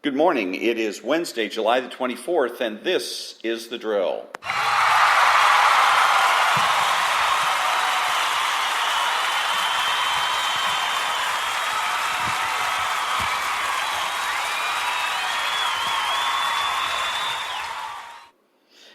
Good morning. It is Wednesday, July the 24th, and this is The Drill.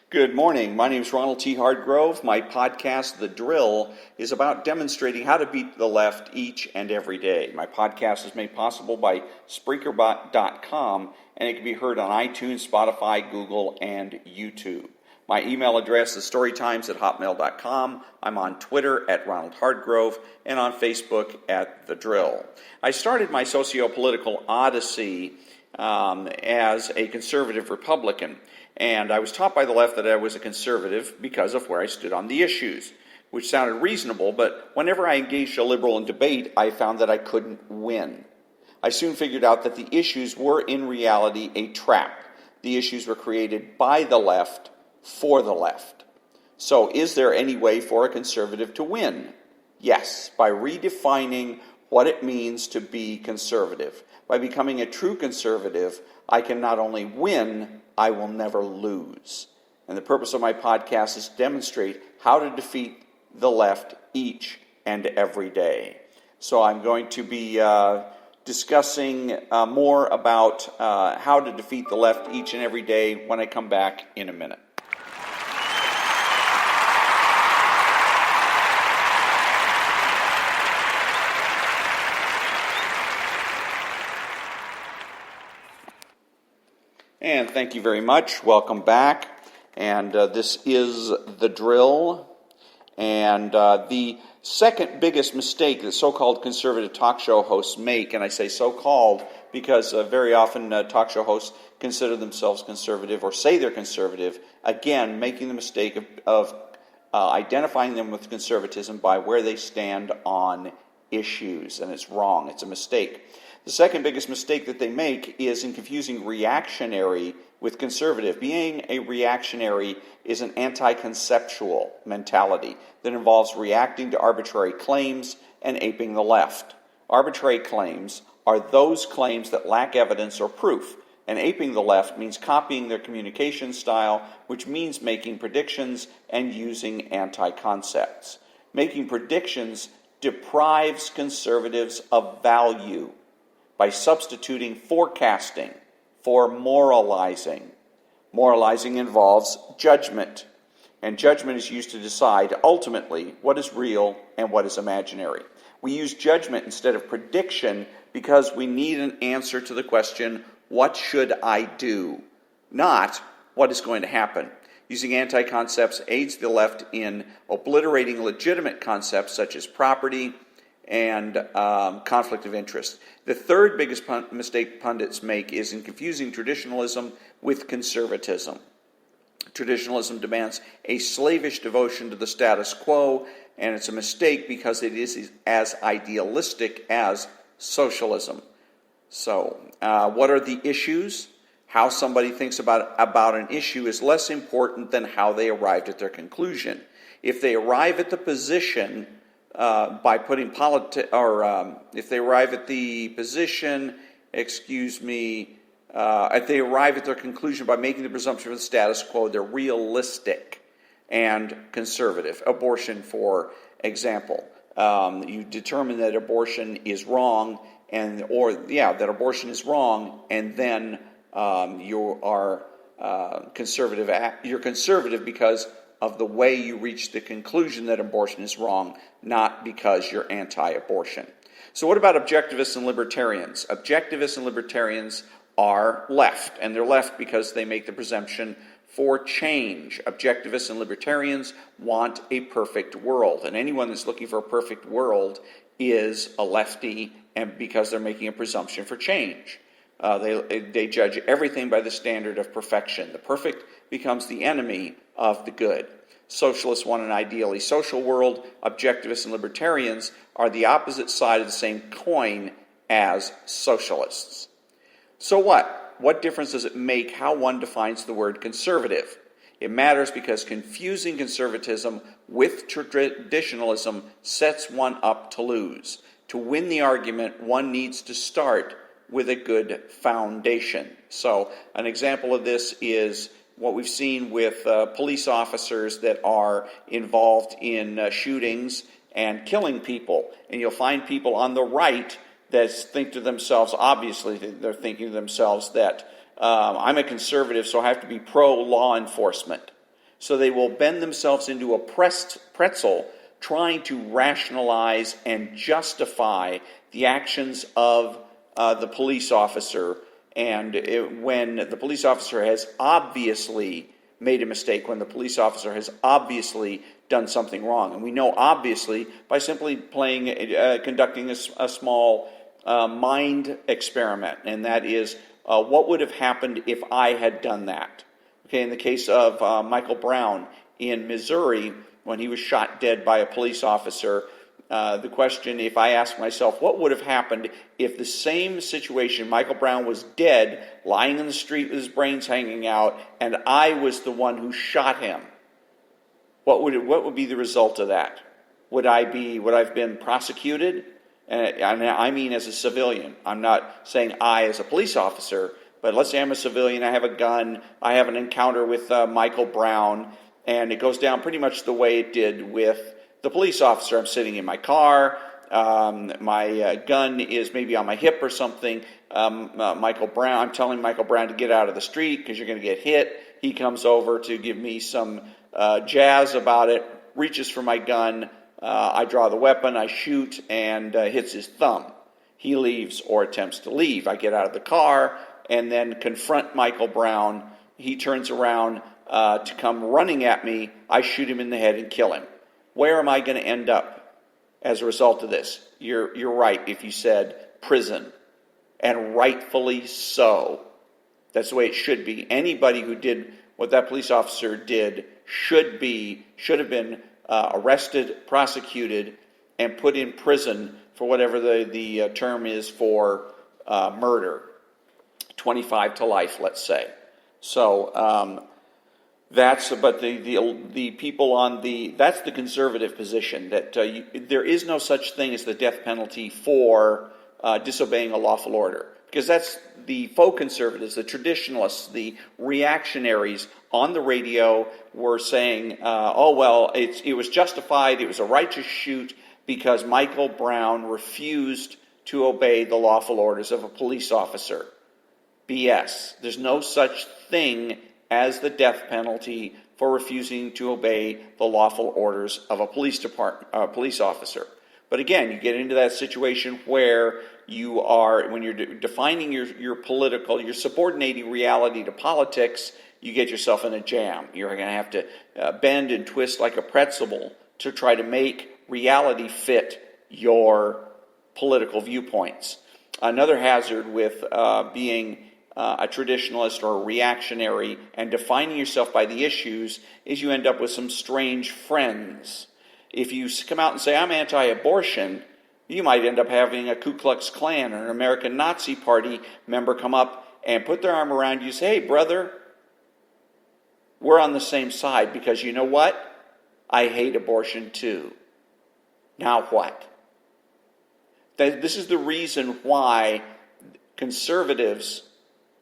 Good morning. My name is Ronald T. Hardgrove. My podcast, The Drill, is about demonstrating how to beat the left each and every day. My podcast is made possible by Spreaker.com, and it can be heard on iTunes, Spotify, Google, and YouTube. My email address is storytimes@hotmail.com. I'm on Twitter at Ronald Hardgrove and on Facebook at The Drill. I started my socio-political odyssey as a conservative Republican. And I was taught by the left that I was a conservative because of where I stood on the issues, which sounded reasonable, but whenever I engaged a liberal in debate, I found that I couldn't win. I soon figured out that the issues were in reality a trap. The issues were created by the left for the left. So is there any way for a conservative to win? Yes, by redefining what it means to be conservative. By becoming a true conservative, I can not only win, I will never lose. And the purpose of my podcast is to demonstrate how to defeat the left each and every day. So I'm going to be discussing more about how to defeat the left each and every day when I come back in a minute. And thank you very much. Welcome back. And this is The Drill. And the second biggest mistake that so-called conservative talk show hosts make, and I say so-called because very often talk show hosts consider themselves conservative or say they're conservative, again, making the mistake of identifying them with conservatism by where they stand on issues. And it's wrong. It's a mistake. The second biggest mistake that they make is in confusing reactionary with conservative. Being a reactionary is an anti-conceptual mentality that involves reacting to arbitrary claims and aping the left. Arbitrary claims are those claims that lack evidence or proof, and aping the left means copying their communication style, which means making predictions and using anti-concepts. Making predictions deprives conservatives of value by substituting forecasting for moralizing. Moralizing involves judgment, and judgment is used to decide ultimately what is real and what is imaginary. We use judgment instead of prediction because we need an answer to the question, what should I do? Not what is going to happen. Using anti-concepts aids the left in obliterating legitimate concepts such as property and conflict of interest. The third biggest mistake pundits make is in confusing traditionalism with conservatism. Traditionalism demands a slavish devotion to the status quo, and it's a mistake because it is as idealistic as socialism. So, what are the issues? How somebody thinks about an issue is less important than how they arrived at their conclusion. If they arrive at the position by putting if they arrive at the position, if they arrive at their conclusion by making the presumption of the status quo, they're realistic and conservative. Abortion, for example. You determine that abortion is wrong, that abortion is wrong, and then you are conservative. You're conservative because of the way you reach the conclusion that abortion is wrong, not because you're anti-abortion. So what about objectivists and libertarians? Objectivists and libertarians are left, and they're left because they make the presumption for change. Objectivists and libertarians want a perfect world, and anyone that's looking for a perfect world is a lefty, and because they're making a presumption for change. They judge everything by the standard of perfection. The perfect becomes the enemy of the good. Socialists want an ideally social world. Objectivists and libertarians are the opposite side of the same coin as socialists. So what? What difference does it make how one defines the word conservative? It matters because confusing conservatism with traditionalism sets one up to lose. To win the argument, one needs to start with a good foundation. So an example of this is what we've seen with police officers that are involved in shootings and killing people. And you'll find people on the right that think to themselves, obviously they're thinking to themselves that I'm a conservative, so I have to be pro-law enforcement. So they will bend themselves into a pretzel trying to rationalize and justify the actions of the police officer. And when the police officer has obviously made a mistake, when the police officer has obviously done something wrong. And we know obviously by simply conducting a small mind experiment, and that is what would have happened if I had done that. Okay, in the case of Michael Brown in Missouri, when he was shot dead by a police officer, the question, if I ask myself, what would have happened if the same situation, Michael Brown was dead, lying in the street with his brains hanging out, and I was the one who shot him? What would be the result of that? Would I've been prosecuted? And I mean as a civilian. I'm not saying I as a police officer, but let's say I'm a civilian, I have a gun, I have an encounter with Michael Brown, and it goes down pretty much the way it did with the police officer. I'm sitting in my car, my gun is maybe on my hip or something. I'm telling Michael Brown to get out of the street because you're going to get hit. He comes over to give me some jazz about it, reaches for my gun, I draw the weapon, I shoot, and hits his thumb. He leaves or attempts to leave. I get out of the car and then confront Michael Brown. He turns around to come running at me. I shoot him in the head and kill him. Where am I going to end up as a result of this? You're right if you said prison, and rightfully so. That's the way it should be. Anybody who did what that police officer did should have been arrested, prosecuted, and put in prison for whatever the term is for murder, 25 to life, let's say. So that's the people on that's the conservative position, that there is no such thing as the death penalty for disobeying a lawful order, because that's the faux conservatives, the traditionalists, the reactionaries on the radio were saying, it was justified, it was a righteous shoot because Michael Brown refused to obey the lawful orders of a police officer. BS. There's no such thing as the death penalty for refusing to obey the lawful orders of a police officer. But again, you get into that situation where when you're defining you're subordinating reality to politics, you get yourself in a jam. You're going to have to bend and twist like a pretzel to try to make reality fit your political viewpoints. Another hazard with being a traditionalist or a reactionary and defining yourself by the issues is you end up with some strange friends. If you come out and say, I'm anti-abortion, you might end up having a Ku Klux Klan or an American Nazi Party member come up and put their arm around you and say, hey, brother, we're on the same side because you know what? I hate abortion too. Now what? This is the reason why conservatives,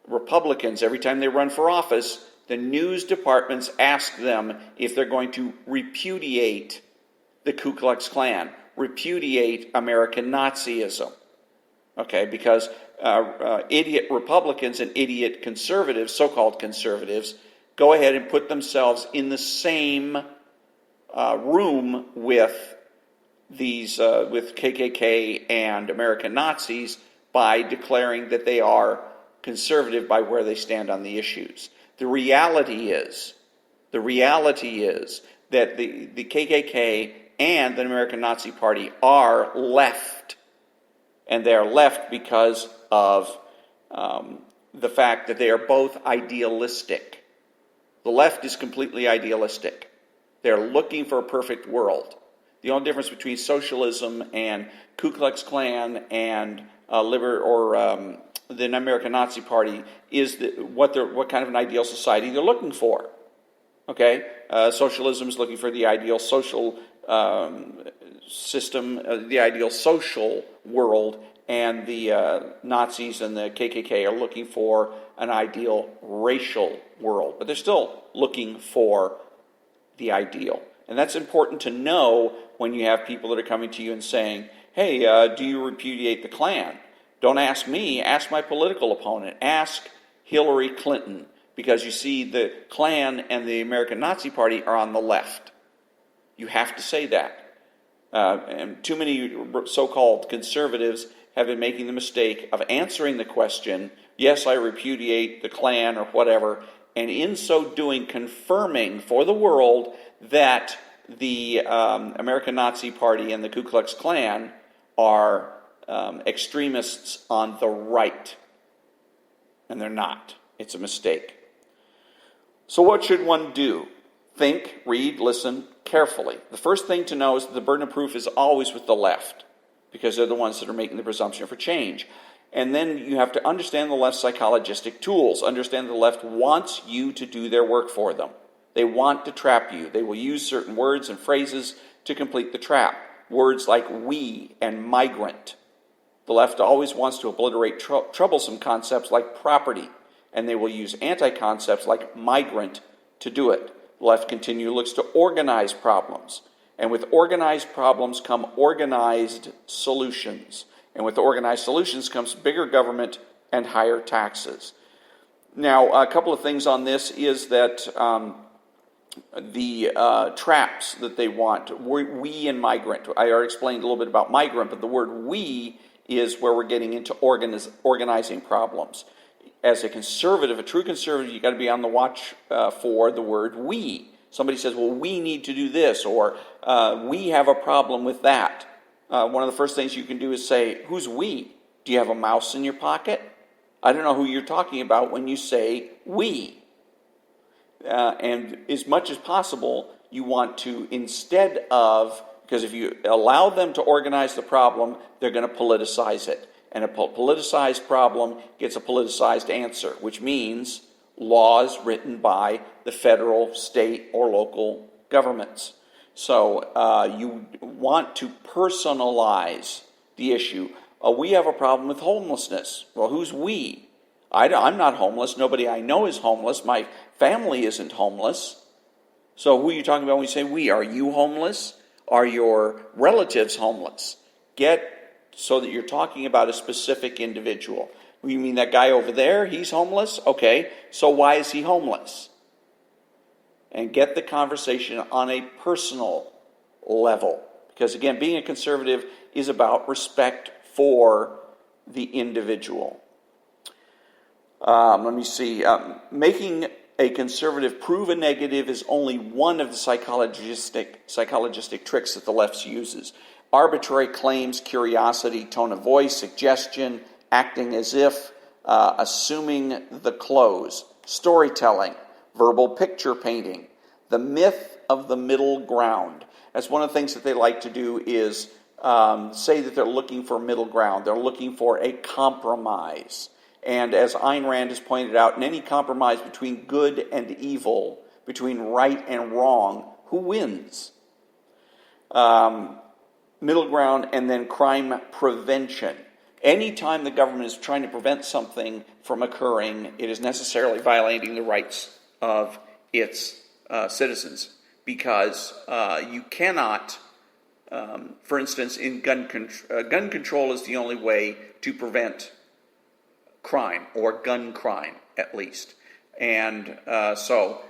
Republicans, every time they run for office, the news departments ask them if they're going to repudiate the Ku Klux Klan, repudiate American Nazism. Okay, because idiot Republicans and idiot conservatives, so-called conservatives, go ahead and put themselves in the same room with with KKK and American Nazis by declaring that they are conservative by where they stand on the issues. The reality is that the KKK and the American Nazi Party are left. And they are left because of the fact that they are both idealistic. The left is completely idealistic. They're looking for a perfect world. The only difference between socialism and Ku Klux Klan and the American Nazi Party is what kind of an ideal society they're looking for. Okay, socialism is looking for the ideal social system, the ideal social world, and the Nazis and the KKK are looking for an ideal racial world, but they're still looking for the ideal. And that's important to know when you have people that are coming to you and saying, hey, do you repudiate the Klan? Don't ask me, ask my political opponent, ask Hillary Clinton, because you see the Klan and the American Nazi Party are on the left. You have to say that. And too many so-called conservatives have been making the mistake of answering the question, yes, I repudiate the Klan or whatever, and in so doing confirming for the world that the American Nazi Party and the Ku Klux Klan are extremists on the right. And they're not. It's a mistake. So what should one do? Think, read, listen carefully. The first thing to know is that the burden of proof is always with the left, because they're the ones that are making the presumption for change. And then you have to understand the left's psychologistic tools. Understand the left wants you to do their work for them. They want to trap you. They will use certain words and phrases to complete the trap. Words like we and migrant. The left always wants to obliterate troublesome concepts like property, and they will use anti-concepts like migrant to do it. The left continually looks to organize problems. And with organized problems come organized solutions. And with organized solutions comes bigger government and higher taxes. Now, a couple of things on this is that the traps that they want, we and migrant. I already explained a little bit about migrant, but the word we is where we're getting into organizing problems. As a conservative, a true conservative, you've got to be on the watch for the word we. Somebody says, well, we need to do this, or we have a problem with that. One of the first things you can do is say, who's we? Do you have a mouse in your pocket? I don't know who you're talking about when you say we. And as much as possible, you want to, instead of, because if you allow them to organize the problem, they're going to politicize it. And a politicized problem gets a politicized answer, which means laws written by the federal, state, or local governments. So you want to personalize the issue. We have a problem with homelessness. Well, who's we? I'm not homeless. Nobody I know is homeless. My family isn't homeless. So who are you talking about when you say we? Are you homeless? Are your relatives homeless? Get so that you're talking about a specific individual. You mean that guy over there, he's homeless? Okay, so why is he homeless? And get the conversation on a personal level. Because again, being a conservative is about respect for the individual. Let me see. Making a conservative prove a negative is only one of the psychologistic tricks that the left uses. Arbitrary claims, curiosity, tone of voice, suggestion, acting as if, assuming the close, storytelling, verbal picture painting, the myth of the middle ground. That's one of the things that they like to do is say that they're looking for middle ground. They're looking for a compromise. And as Ayn Rand has pointed out, in any compromise between good and evil, between right and wrong, who wins? Middle ground, and then crime prevention. Anytime the government is trying to prevent something from occurring, it is necessarily violating the rights of its citizens, because you cannot, for instance, in gun control is the only way to prevent crime, or gun crime at least. And so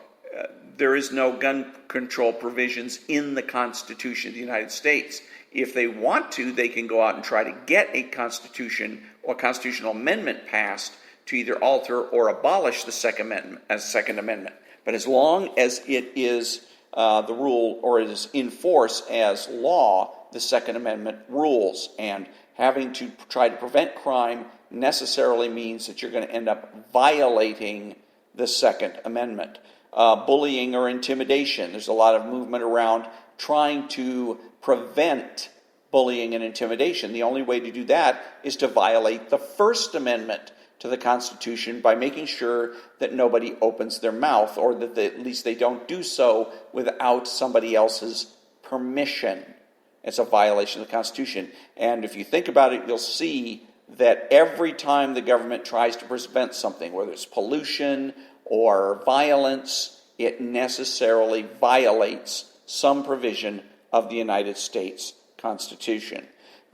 there is no gun control provisions in the Constitution of the United States. If they want to, they can go out and try to get a constitution or constitutional amendment passed to either alter or abolish the Second Amendment. But as long as it is the rule, or it is in force as law, the Second Amendment rules. And having to try to prevent crime necessarily means that you're going to end up violating the Second Amendment. Bullying or intimidation. There's a lot of movement around trying to prevent bullying and intimidation. The only way to do that is to violate the First Amendment to the Constitution by making sure that nobody opens their mouth, or that at least they don't do so without somebody else's permission. It's a violation of the Constitution. And if you think about it, you'll see that every time the government tries to prevent something, whether it's pollution or violence, it necessarily violates some provision of the United States Constitution.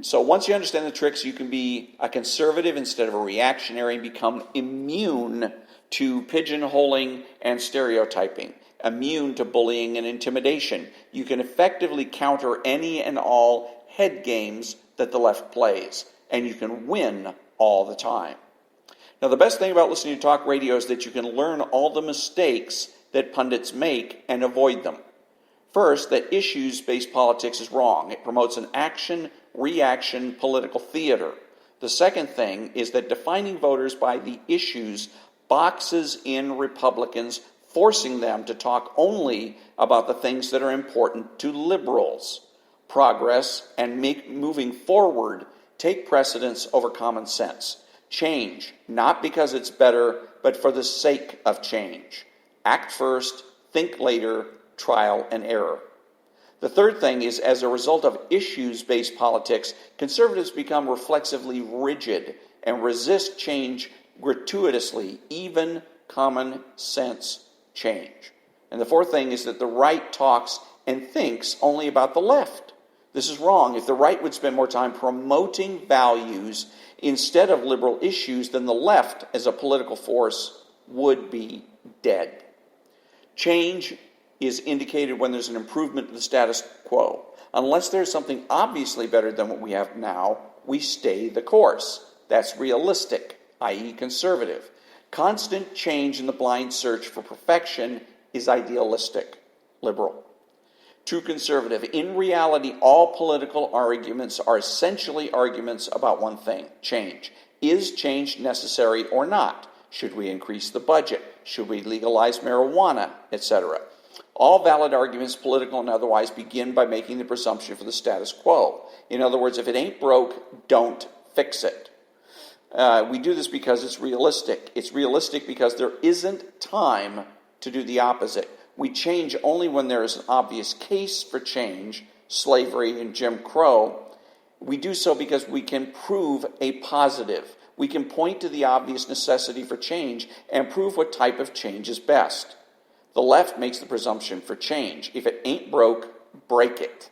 So once you understand the tricks, you can be a conservative instead of a reactionary and become immune to pigeonholing and stereotyping, immune to bullying and intimidation. You can effectively counter any and all head games that the left plays, and you can win all the time. Now, the best thing about listening to talk radio is that you can learn all the mistakes that pundits make and avoid them. First, that issues-based politics is wrong. It promotes an action-reaction political theater. The second thing is that defining voters by the issues boxes in Republicans, forcing them to talk only about the things that are important to liberals. Progress and moving forward take precedence over common sense. Change, not because it's better, but for the sake of change. Act first, think later, trial and error. The third thing is, as a result of issues-based politics, conservatives become reflexively rigid and resist change gratuitously, even common sense change. And the fourth thing is that the right talks and thinks only about the left. This is wrong. If the right would spend more time promoting values instead of liberal issues, then the left as a political force would be dead. Change is indicated when there's an improvement to the status quo. Unless there's something obviously better than what we have now, we stay the course. That's realistic, i.e. conservative. Constant change in the blind search for perfection is idealistic, liberal. True conservative. In reality, all political arguments are essentially arguments about one thing: change. Is change necessary or not? Should we increase the budget? Should we legalize marijuana, etc.? All valid arguments, political and otherwise, begin by making the presumption for the status quo. In other words, if it ain't broke, don't fix it. We do this because it's realistic. It's realistic because there isn't time to do the opposite. We change only when there is an obvious case for change, slavery and Jim Crow. We do so because we can prove a positive. We can point to the obvious necessity for change and prove what type of change is best. The left makes the presumption for change. If it ain't broke, break it.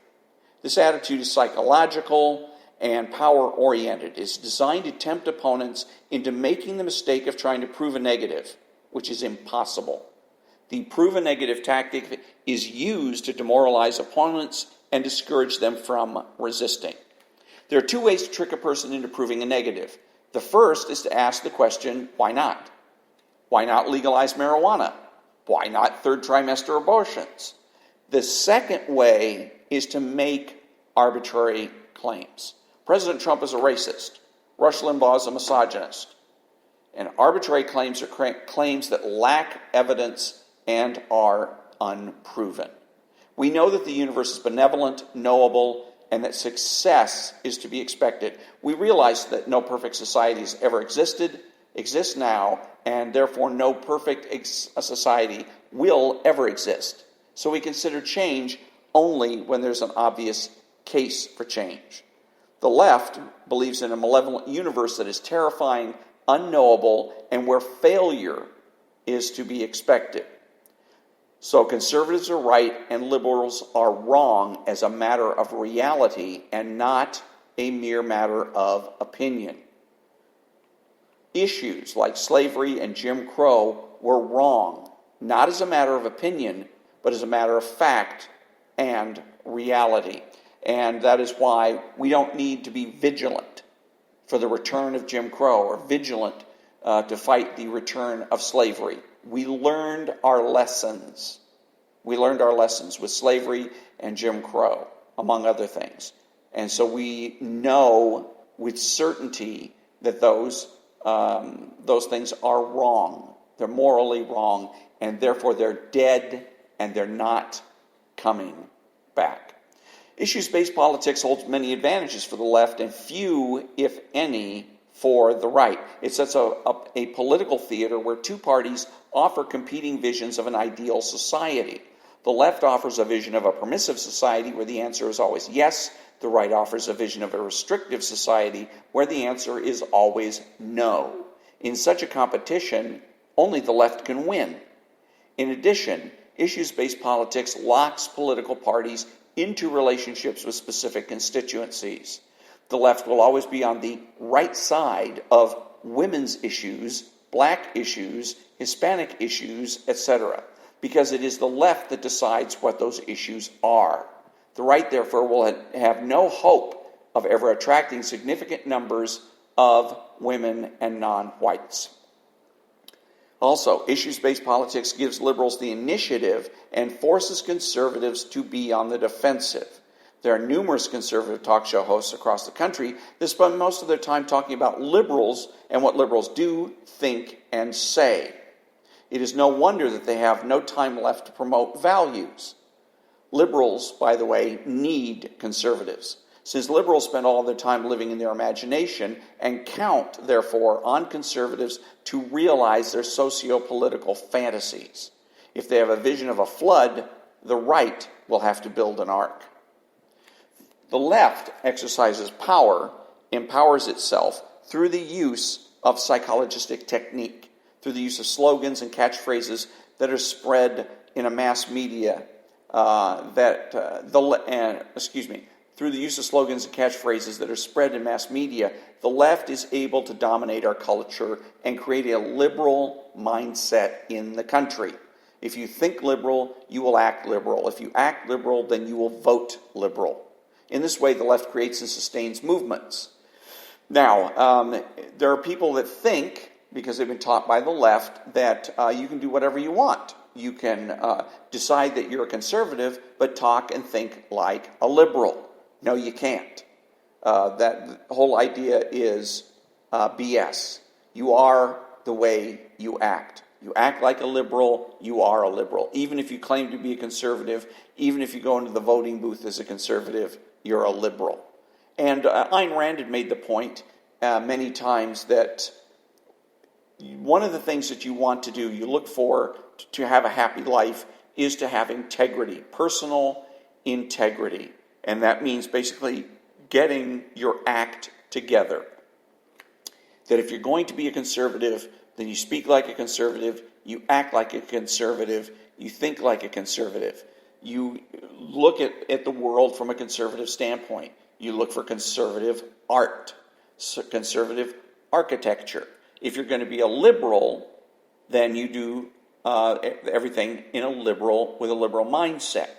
This attitude is psychological and power-oriented. It's designed to tempt opponents into making the mistake of trying to prove a negative, which is impossible. The prove a negative tactic is used to demoralize opponents and discourage them from resisting. There are two ways to trick a person into proving a negative. The first is to ask the question, why not? Why not legalize marijuana? Why not third trimester abortions? The second way is to make arbitrary claims. President Trump is a racist. Rush Limbaugh is a misogynist. And arbitrary claims are claims that lack evidence and are unproven. We know that the universe is benevolent, knowable, and that success is to be expected. We realize that no perfect society has ever existed, exists now, and therefore no perfect society will ever exist. So we consider change only when there's an obvious case for change. The left believes in a malevolent universe that is terrifying, unknowable, and where failure is to be expected. So conservatives are right and liberals are wrong as a matter of reality and not a mere matter of opinion. Issues like slavery and Jim Crow were wrong, not as a matter of opinion, but as a matter of fact and reality. And that is why we don't need to be vigilant for the return of Jim Crow or vigilant to fight the return of slavery. We learned our lessons. We learned our lessons with slavery and Jim Crow, among other things. And so we know with certainty that those things are wrong. They're morally wrong, and therefore they're dead and they're not coming back. Issues-based politics holds many advantages for the left and few, if any, for the right. It sets up a political theater where two parties offer competing visions of an ideal society. The left offers a vision of a permissive society where the answer is always yes. the right offers a vision of a restrictive society where the answer is always no. In such a competition, only the left can win. In addition, issues-based politics locks political parties into relationships with specific constituencies. The left will always be on the right side of women's issues, black issues, Hispanic issues, etc., because it is the left that decides what those issues are. The right, therefore, will have no hope of ever attracting significant numbers of women and non-whites. Also, issues-based politics gives liberals the initiative and forces conservatives to be on the defensive. There are numerous conservative talk show hosts across the country that spend most of their time talking about liberals and what liberals do, think, and say. It is no wonder that they have no time left to promote values. Liberals, by the way, need conservatives, since liberals spend all of their time living in their imagination and count, therefore, on conservatives to realize their socio-political fantasies. If they have a vision of a flood, the right will have to build an ark. The left exercises power, empowers itself through the use of psychologistic technique, through the use of slogans and catchphrases that are spread in a mass media through the use of slogans and catchphrases that are spread in mass media, the left is able to dominate our culture and create a liberal mindset in the country. If you think liberal, you will act liberal. If you act liberal, then you will vote liberal. In this way, the left creates and sustains movements. Now, there are people that think, because they've been taught by the left, that you can do whatever you want. You can decide that you're a conservative, but talk and think like a liberal. No, you can't. That whole idea is BS. You are the way you act. You act like a liberal, you are a liberal. Even if you claim to be a conservative, even if you go into the voting booth as a conservative, you're a liberal. And Ayn Rand had made the point many times that one of the things that you want to do, you look for to have a happy life, is to have integrity, personal integrity. And that means basically getting your act together. That if you're going to be a conservative, then you speak like a conservative, you act like a conservative, you think like a conservative. You look at the world from a conservative standpoint. You look for conservative art, conservative architecture. If you're going to be a liberal, then you do everything with a liberal mindset.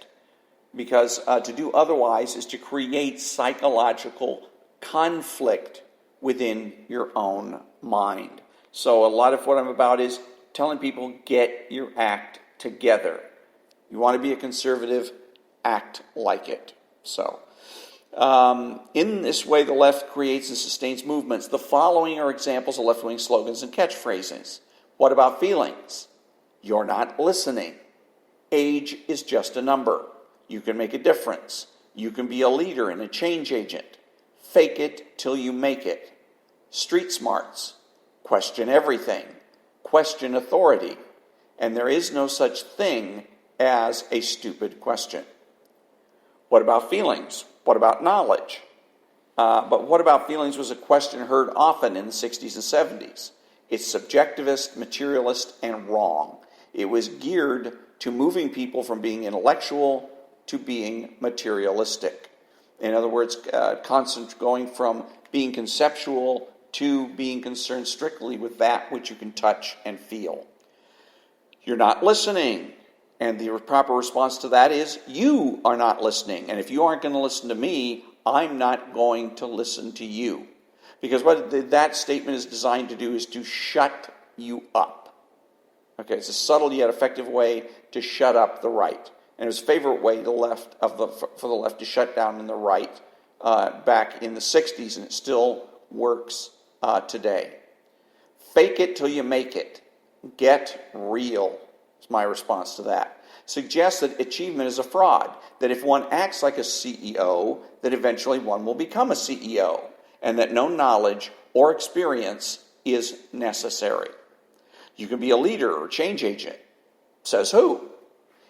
Because to do otherwise is to create psychological conflict within your own mind. So a lot of what I'm about is telling people, get your act together. You want to be a conservative, act like it. So, in this way, the left creates and sustains movements. The following are examples of left-wing slogans and catchphrases. What about feelings? You're not listening. Age is just a number. You can make a difference. You can be a leader and a change agent. Fake it till you make it. Street smarts. Question everything. Question authority. And there is no such thing as a stupid question. What about feelings? What about knowledge? But what about feelings was a question heard often in the 60s and 70s. It's subjectivist, materialist, and wrong. It was geared to moving people from being intellectual to being materialistic. In other words, going from being conceptual to being concerned strictly with that which you can touch and feel. You're not listening. And the proper response to that is, you are not listening. And if you aren't going to listen to me, I'm not going to listen to you. Because what that statement is designed to do is to shut you up. Okay, it's a subtle yet effective way to shut up the right. And it was a favorite way for the left to shut down in the right back in the 60s, and it still works today. Fake it till you make it. Get real. Is my response to that. Suggests that achievement is a fraud, that if one acts like a CEO, that eventually one will become a CEO, and that no knowledge or experience is necessary. You can be a leader or change agent. Says who?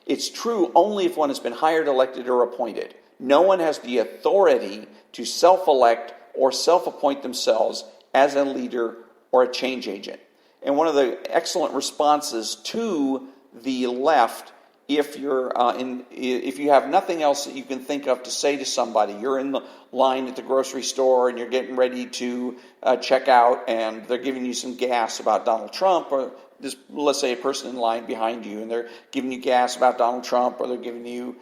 It's true only if one has been hired, elected, or appointed. No one has the authority to self-elect or self-appoint themselves as a leader or a change agent. And one of the excellent responses to the left, if you have nothing else that you can think of to say to somebody, you're in the line at the grocery store and you're getting ready to check out, and they're giving you some gas about Donald Trump, or just, let's say, a person in line behind you, and they're giving you gas about Donald Trump, or they're giving you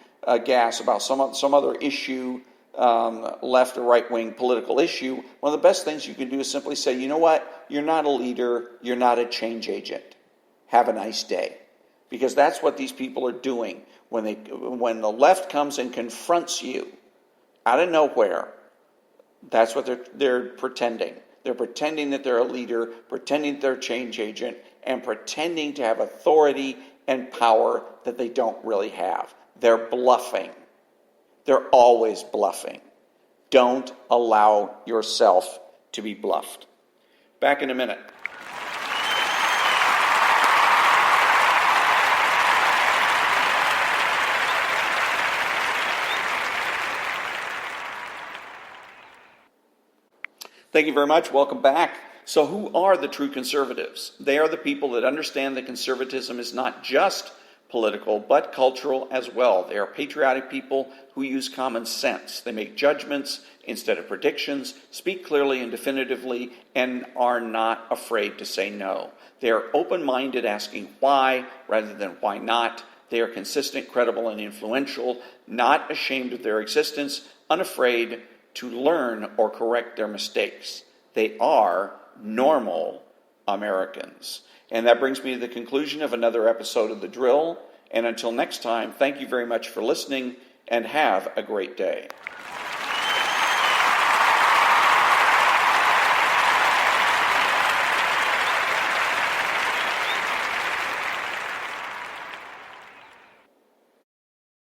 gas about some other issue, left or right-wing political issue. One of the best things you can do is simply say, you know what? You're not a leader. You're not a change agent. Have a nice day. Because that's what these people are doing. When the left comes and confronts you out of nowhere, that's what they're pretending. They're pretending that they're a leader, pretending that they're a change agent, and pretending to have authority and power that they don't really have. They're bluffing. They're always bluffing. Don't allow yourself to be bluffed. Back in a minute. Thank you very much. Welcome back. So who are the true conservatives? They are the people that understand that conservatism is not just political, but cultural as well. They are patriotic people who use common sense. They make judgments instead of predictions, speak clearly and definitively, and are not afraid to say no. They are open-minded, asking why rather than why not. They are consistent, credible, and influential, not ashamed of their existence, unafraid to learn or correct their mistakes. They are normal Americans. And that brings me to the conclusion of another episode of The Drill. And until next time, thank you very much for listening, and have a great day.